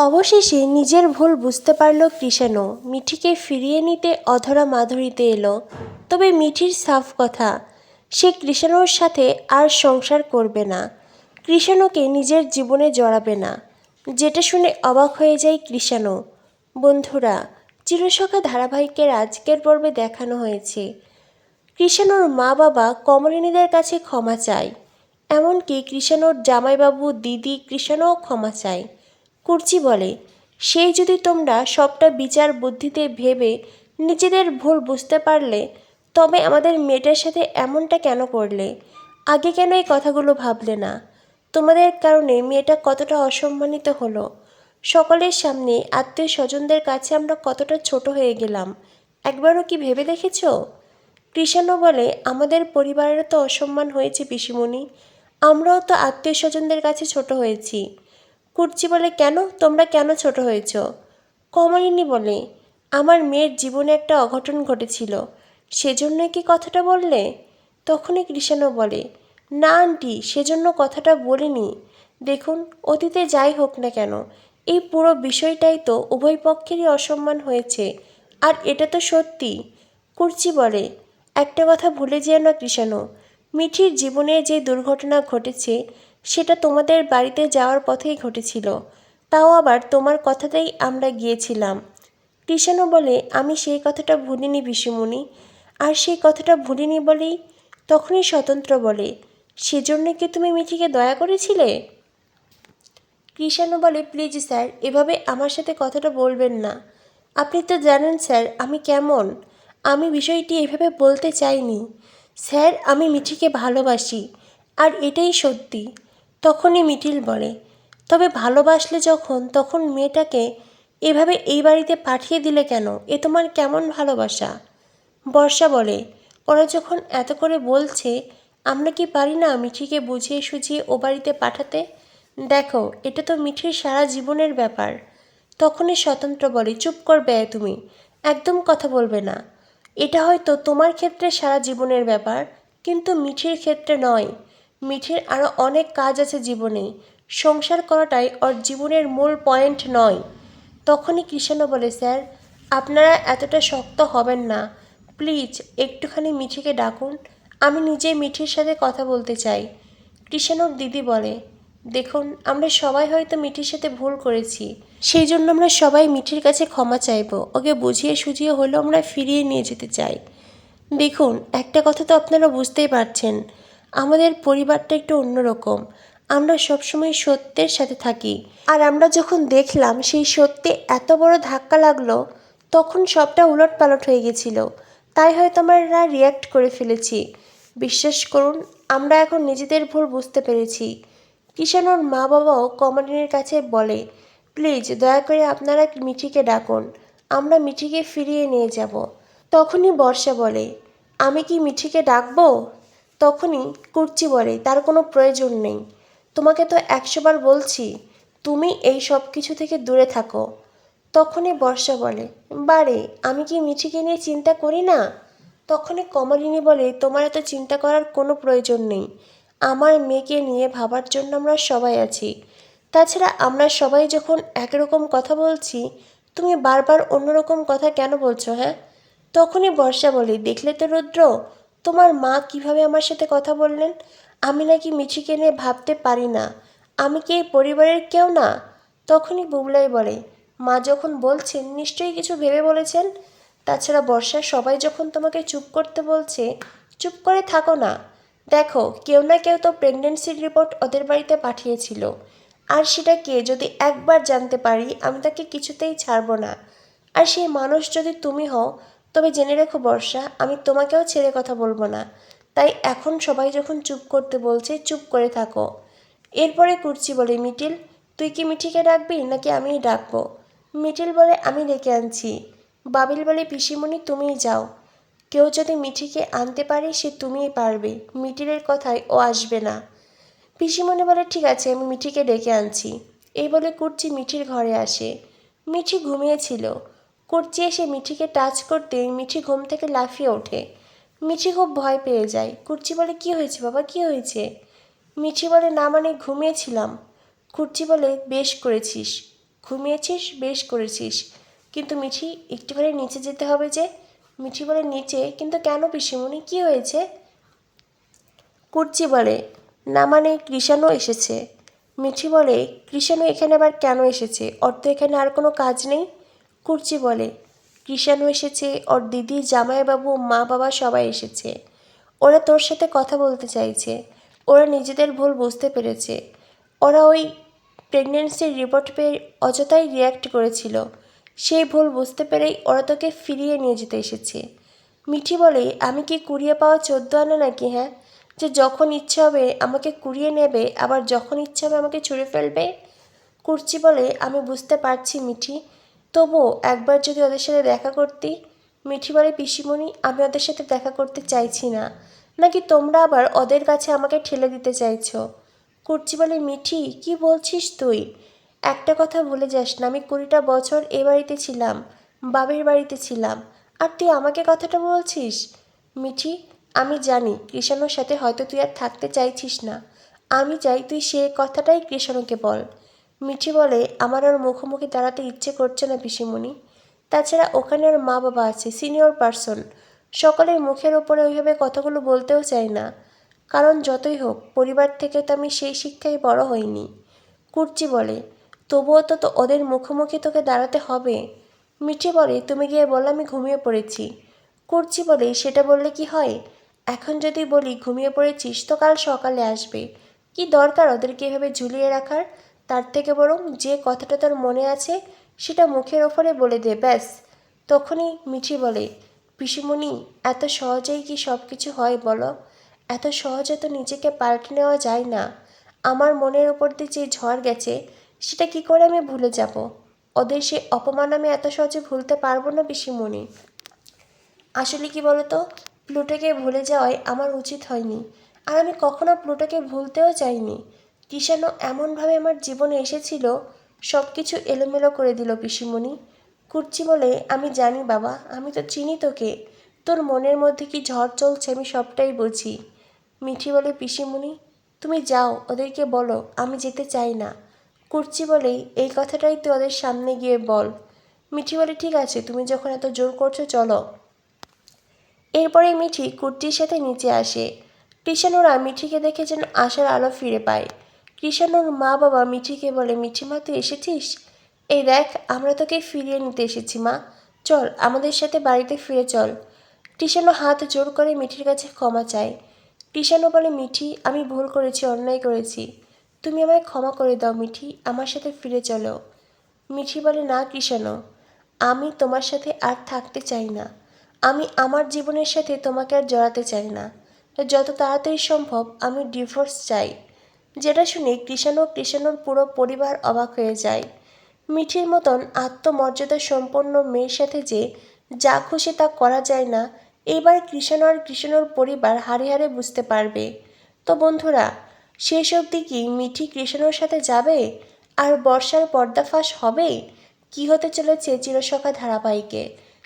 অবশেষে নিজের ভুল বুঝতে পারল কৃষাণু। মিঠিকে ফিরিয়ে নিতে অধরা মাধুরীতে এলো। তবে মিঠির সাফ কথা, সে কৃষাণুর সাথে আর সংসার করবে না, কৃষাণুকে নিজের জীবনে জড়াবে না। যেটা শুনে অবাক হয়ে যায় কৃষাণু। বন্ধুরা, চিরসখা ধারাবাহিকের আজকের পর্বে দেখানো হয়েছে কৃষাণুর মা বাবা কমলিনীদের কাছে ক্ষমা চায়। এমনকি কৃষাণুর জামাইবাবু দিদি কৃষাণুও ক্ষমা চায়। কুর্চি বলে, সেই যদি তোমরা সবটা বিচার বুদ্ধিতে ভেবে নিজেদের ভুল বুঝতে পারলে, তবে আমাদের মেয়েটার সাথে এমনটা কেন করলে? আগে কেন এই কথাগুলো ভাবলে না? তোমাদের কারণে মেয়েটা কতটা অসম্মানিত হলো। সকলের সামনে আত্মীয় স্বজনদের কাছে আমরা কতটা ছোট হয়ে গেলাম, একবারও কি ভেবে দেখেছ? কৃষাণু বলে, আমাদের পরিবারেরও তো অসম্মান হয়েছে পিসিমণি, আমরাও তো আত্মীয় স্বজনদের কাছে ছোট হয়েছি। কুর্চি বলে, কেন, তোমরা কেন ছোট হয়েছ? কমলিনী বলে, আমার মেয়ের জীবনে একটা অঘটন ঘটেছিল, সেজন্য কি কথাটা বললে? তখনই কৃষাণু বলে, না আন্টি, সেজন্য কথাটা বলিনি। দেখুন, অতীতে যাই হোক না কেন, এই পুরো বিষয়টাই তো উভয় পক্ষেরই অসম্মান হয়েছে, আর এটা তো সত্যি। কুর্চি বলে, একটা কথা ভুলে যেও না কৃষাণু, মিঠির জীবনে যে দুর্ঘটনা ঘটেছে সেটা তোমাদের বাড়িতে যাওয়ার পথেই ঘটেছিল, তাও আবার তোমার কথাতেই আমরা গিয়েছিলাম। কৃষাণু বলে, আমি সেই কথাটা ভুলিনি পিসিমণি, আর সেই কথাটা ভুলিনি বলেই। তখনই স্বতন্ত্র বলে, সেজন্য কি তুমি মিঠিকে দয়া করেছিলে? কৃষাণু বলে, প্লিজ স্যার, এভাবে আমার সাথে কথাটা বলবেন না। আপনি তো জানেন স্যার আমি কেমন। আমি বিষয়টি এভাবে বলতে চাইনি স্যার, আমি মিঠিকে ভালোবাসি, আর এটাই সত্যি। তখনই মিঠিল বলে, তবে ভালোবাসলে যখন, তখন মেয়েটাকে এভাবে এই বাড়িতে পাঠিয়ে দিলে কেন? এ তোমার কেমন ভালোবাসা? বর্ষা বলে, ওরা যখন এত করে বলছে, আমরা কি পারি না মিঠিকে বুঝিয়ে সুঝিয়ে ও বাড়িতে পাঠাতে? দেখো, এটা তো মিঠির সারা জীবনের ব্যাপার। তখনই স্বতন্ত্র বলে, চুপ করবে তুমি, একদম কথা বলবে না। এটা হয়তো তোমার ক্ষেত্রে সারা জীবনের ব্যাপার, কিন্তু মিঠির ক্ষেত্রে নয়। মিঠির আরও অনেক কাজ আছে জীবনে, সংসার করাটাই ওর জীবনের মূল পয়েন্ট নয়। তখনই কৃষাণু বলে, স্যার আপনারা এতটা শক্ত হবেন না, প্লিজ একটুখানি মিঠিকে ডাকুন, আমি নিজে মিঠির সাথে কথা বলতে চাই। কৃষাণুর দিদি বলে, দেখুন, আমরা সবাই হয়তো মিঠির সাথে ভুল করেছি, সেই জন্য আমরা সবাই মিঠির কাছে ক্ষমা চাইব, ওকে বুঝিয়ে সুঝিয়ে হলেও আমরা ফিরিয়ে নিয়ে যেতে চাই। দেখুন, একটা কথা তো আপনারা বুঝতেই পারছেন, আমাদের পরিবারটা একটু অন্যরকম, আমরা সবসময় সত্যের সাথে থাকি, আর আমরা যখন দেখলাম সেই সত্যে এত বড় ধাক্কা লাগলো, তখন সবটা উলটপালট হয়ে গেছিল, তাই হয়তো আমরা রিয়্যাক্ট করে ফেলেছি। বিশ্বাস করুন, আমরা এখন নিজেদের ভুল বুঝতে পেরেছি। কৃষাণুর মা বাবাও কমলিনীর কাছে বলে, প্লিজ দয়া করে আপনারা মিঠিকে ডাকুন, আমরা মিঠিকে ফিরিয়ে নিয়ে যাব। তখনই বর্ষা বলে, আমি কি মিঠিকে ডাকবো? তখনই কুর্চি বলে, তার কোনো প্রয়োজন নেই, তোমাকে তো 100 বার বলছি, তুমি এই সব কিছু থেকে দূরে থাকো। তখনই বর্ষা বলে, বারে, আমি কি মিঠিকে নিয়ে চিন্তা করি না? তখনই কমলিনী বলে, তোমার এত চিন্তা করার কোনো প্রয়োজন নেই, আমার মেয়েকে নিয়ে ভাবার জন্য আমরা সবাই আছি। তাছাড়া আমরা সবাই যখন একরকম কথা বলছি, তুমি বারবার অন্যরকম কথা কেন বলছো? হ্যাঁ? তখনই বর্ষা বলে, দেখলে তো রুদ্র, তোমার মা কিভাবে আমার সাথে কথা বললেন, আমি নাকি মিঠিকে নিয়ে ভাবতে পারি না, আমি কি এই পরিবারের কেউ না? তখনই বুবলাই বলে, মা যখন বলছেন নিশ্চয়ই কিছু ভেবে বলেছেন। তাছাড়া বর্ষা, সবাই যখন তোমাকে চুপ করতে বলছে, চুপ করে থাকো না। দেখো, কেউ না কেউ তো প্রেগনেন্সির রিপোর্ট ওদের বাড়িতে পাঠিয়েছিল, আর সেটা কে যদি একবার জানতে পারি, আমি তাকে কিছুতেই ছাড়বো না। আর সেই মানুষ যদি তুমি হও, তবে জেনে রেখো বর্ষা, আমি তোমাকেও ছেড়ে কথা বলবো না। তাই এখন সবাই যখন চুপ করতে বলছে, চুপ করে থাকো। এরপরে কুর্চি বলে, মিটিল, তুই কি মিঠিকে ডাকবি নাকি আমিই ডাকবো? মিটিল বলে, আমি ডেকে আনছি। বাবিল বলে, পিসিমণি তুমিই যাও, কেউ যদি মিঠিকে আনতে পারে সে তুমিই পারবে, মিটিলের কথায় ও আসবে না। পিসিমণি বলে, ঠিক আছে, আমি মিঠিকে ডেকে আনছি। এই বলে কুর্চি মিঠির ঘরে আসে। মিঠি ঘুমিয়েছিল। কুর্চি এসে মিঠিকে টাচ করতেই মিঠি ঘুম থেকে লাফিয়ে ওঠে। মিঠি খুব ভয় পেয়ে যায়। কুর্চি বলে, কি হয়েছে বাবা, কি হয়েছে? মিঠি বলে, না মানে ঘুমিয়েছিলাম। কুর্চি বলে, বেশ করেছিস, ঘুমিয়েছিস, বেশ করেছিস, কিন্তু মিঠি একটুখানি নিচে যেতে হবে যে। মিঠি বলে নিচে? কিন্তু কেন পিসিমণি, কী হয়েছে? কুর্চি বলে না মানে কৃষাণু এসেছে। মিঠি বলে কৃষাণু এখানে আবার কেন এসেছে? ওর তো এখানে আর কোনো কাজ নেই। কুর্চি বলে কৃষাণু এসেছে, ওর দিদি, জামাইবাবু, মা বাবা সবাই এসেছে। ওরা তোর সাথে কথা বলতে চাইছে। ওরা নিজেদের ভুল বুঝতে পেরেছে। ওরা ওই প্রেগনেন্সির রিপোর্ট পেয়ে অযথাই রিয়্যাক্ট করেছিল। সেই ভুল বুঝতে পেরেই ওরা তোকে ফিরিয়ে নিয়ে যেতে এসেছে। মিঠি বলে আমি কি কুড়িয়ে পাওয়া 14 আনা নাকি, হ্যাঁ, যে যখন ইচ্ছে হবে আমাকে কুড়িয়ে নেবে, আবার যখন ইচ্ছে হবে আমাকে ছুঁড়ে ফেলবে? কুর্চি বলে আমি বুঝতে পারছি মিঠি, তবুও একবার যদি ওদের সাথে দেখা করতি। মিঠি বলে পিসিমণি আমি ওদের সাথে দেখা করতে চাইছি না, নাকি তোমরা আবার ওদের কাছে আমাকে ঠেলে দিতে চাইছো? কুর্চি বলে মিঠি কি বলছিস তুই? একটা কথা ভুলে যাস না, আমি 20টা বছর এ বাড়িতে ছিলাম, বাবের বাড়িতে ছিলাম, আর তুই আমাকে কথাটা বলছিস? মিঠি আমি জানি কৃষাণুর সাথে হয়তো তুই আর থাকতে চাইছিস না, আমি চাই তুই সে কথাটাই কৃষাণুকে বল। মিঠি বলে আমার আর মুখোমুখি দাঁড়াতে ইচ্ছে করছে না পিসিমণি, তাছাড়া ওখানে ওর মা বাবা আছে, সিনিয়র পারসন, সকলের মুখের ওপরে ওইভাবে কথাগুলো বলতেও চাই না, কারণ যতই হোক পরিবার থেকে তো আমি সেই শিক্ষায় বড় হইনি। কুর্চি বলে তবুও তো ওদের মুখোমুখি তোকে দাঁড়াতে হবে। মিঠি বলে তুমি গিয়ে বলো আমি ঘুমিয়ে পড়েছি। কুর্চি বলে সেটা বললে কি হয়? এখন যদি বলি ঘুমিয়ে পড়েছিস তো কাল সকালে আসবে, কি দরকার ওদেরকে এভাবে ঝুলিয়ে রাখার? তার থেকে বরং যে কথাটা তোর মনে আছে সেটা মুখের ওপরে বলে দে, ব্যাস। তখনই মিঠি বলে পিসিমণি এত সহজেই কি সব কিছু হয় বলো? এত সহজে তো নিজেকে পাল্টে নেওয়া যায় না। আমার মনের ওপর দিয়ে যে ঝড় গেছে সেটা কি করে আমি ভুলে যাব? ওদের সে অপমান আমি এত সহজে ভুলতে পারবো না পিসিমণি। আসলে কি বলতো, প্লুটোকে ভুলে যাওয়াই আমার উচিত হয়নি, আর আমি কখনো প্লুটোকে ভুলতেও চাইনি। কৃষাণু এমনভাবে আমার জীবনে এসেছিল, সব কিছু এলোমেলো করে দিল পিসিমণি। কুর্চি বলে আমি জানি বাবা, আমি তো চিনি তোকে, তোর মনের মধ্যে কি ঝড় চলছে আমি সবটাই বুঝি। মিঠি বলে পিসিমণি তুমি যাও, ওদেরকে বলো আমি যেতে চাই না। কুর্চি বলে এই কথাটাই তুই ওদের সামনে গিয়ে বল। মিঠি বলে ঠিক আছে, তুমি যখন এত জোর করছো চলো। এরপরে মিঠি কুর্চির সাথে নিচে আসে। কৃষাণুরা মিঠিকে দেখে যেন আশার আলো ফিরে পায়। কৃষাণুর মা বাবা মিঠিকে বলে মিঠিমা তুই এসেছিস, এই দেখ আমরা তোকে ফিরিয়ে নিতে এসেছি মা, চল আমাদের সাথে বাড়িতে ফিরে চল। কৃষাণু হাত জোর করে মিঠির কাছে ক্ষমা চায়। কৃষাণু বলে মিঠি আমি ভুল করেছি, অন্যায় করেছি, তুমি আমায় ক্ষমা করে দাও মিঠি, আমার সাথে ফিরে চলো। মিঠি বলে না কৃষাণু, আমি তোমার সাথে আর থাকতে চাই না, আমি আমার জীবনের সাথে তোমাকে আর জড়াতে চাই না, যত তাড়াতাড়ি সম্ভব আমি ডিভোর্স চাই। যেটা শুনে কৃষাণুর পুরো পরিবার অবাক হয়ে যায়। মিঠির মতন আত্মমর্যাদা সম্পন্ন মেয়ের সাথে যে যা খুশি তা করা যায় না, এইবার কৃষাণু আর কৃষাণুর পরিবার হাড়ে হাড়ে বুঝতে পারবে। তো বন্ধুরা, শেষ অবধি কি মিঠি কৃষাণুর সাথে যাবে, আর বর্ষার পর্দাফাঁস হবে? কি হতে চলেছে চিরসখা ধারাবাহিকে?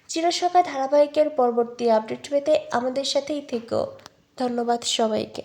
চিরসখা ধারাবাহিকের পরবর্তী আপডেট পেতে আমাদের সাথেই থেকো। ধন্যবাদ সবাইকে।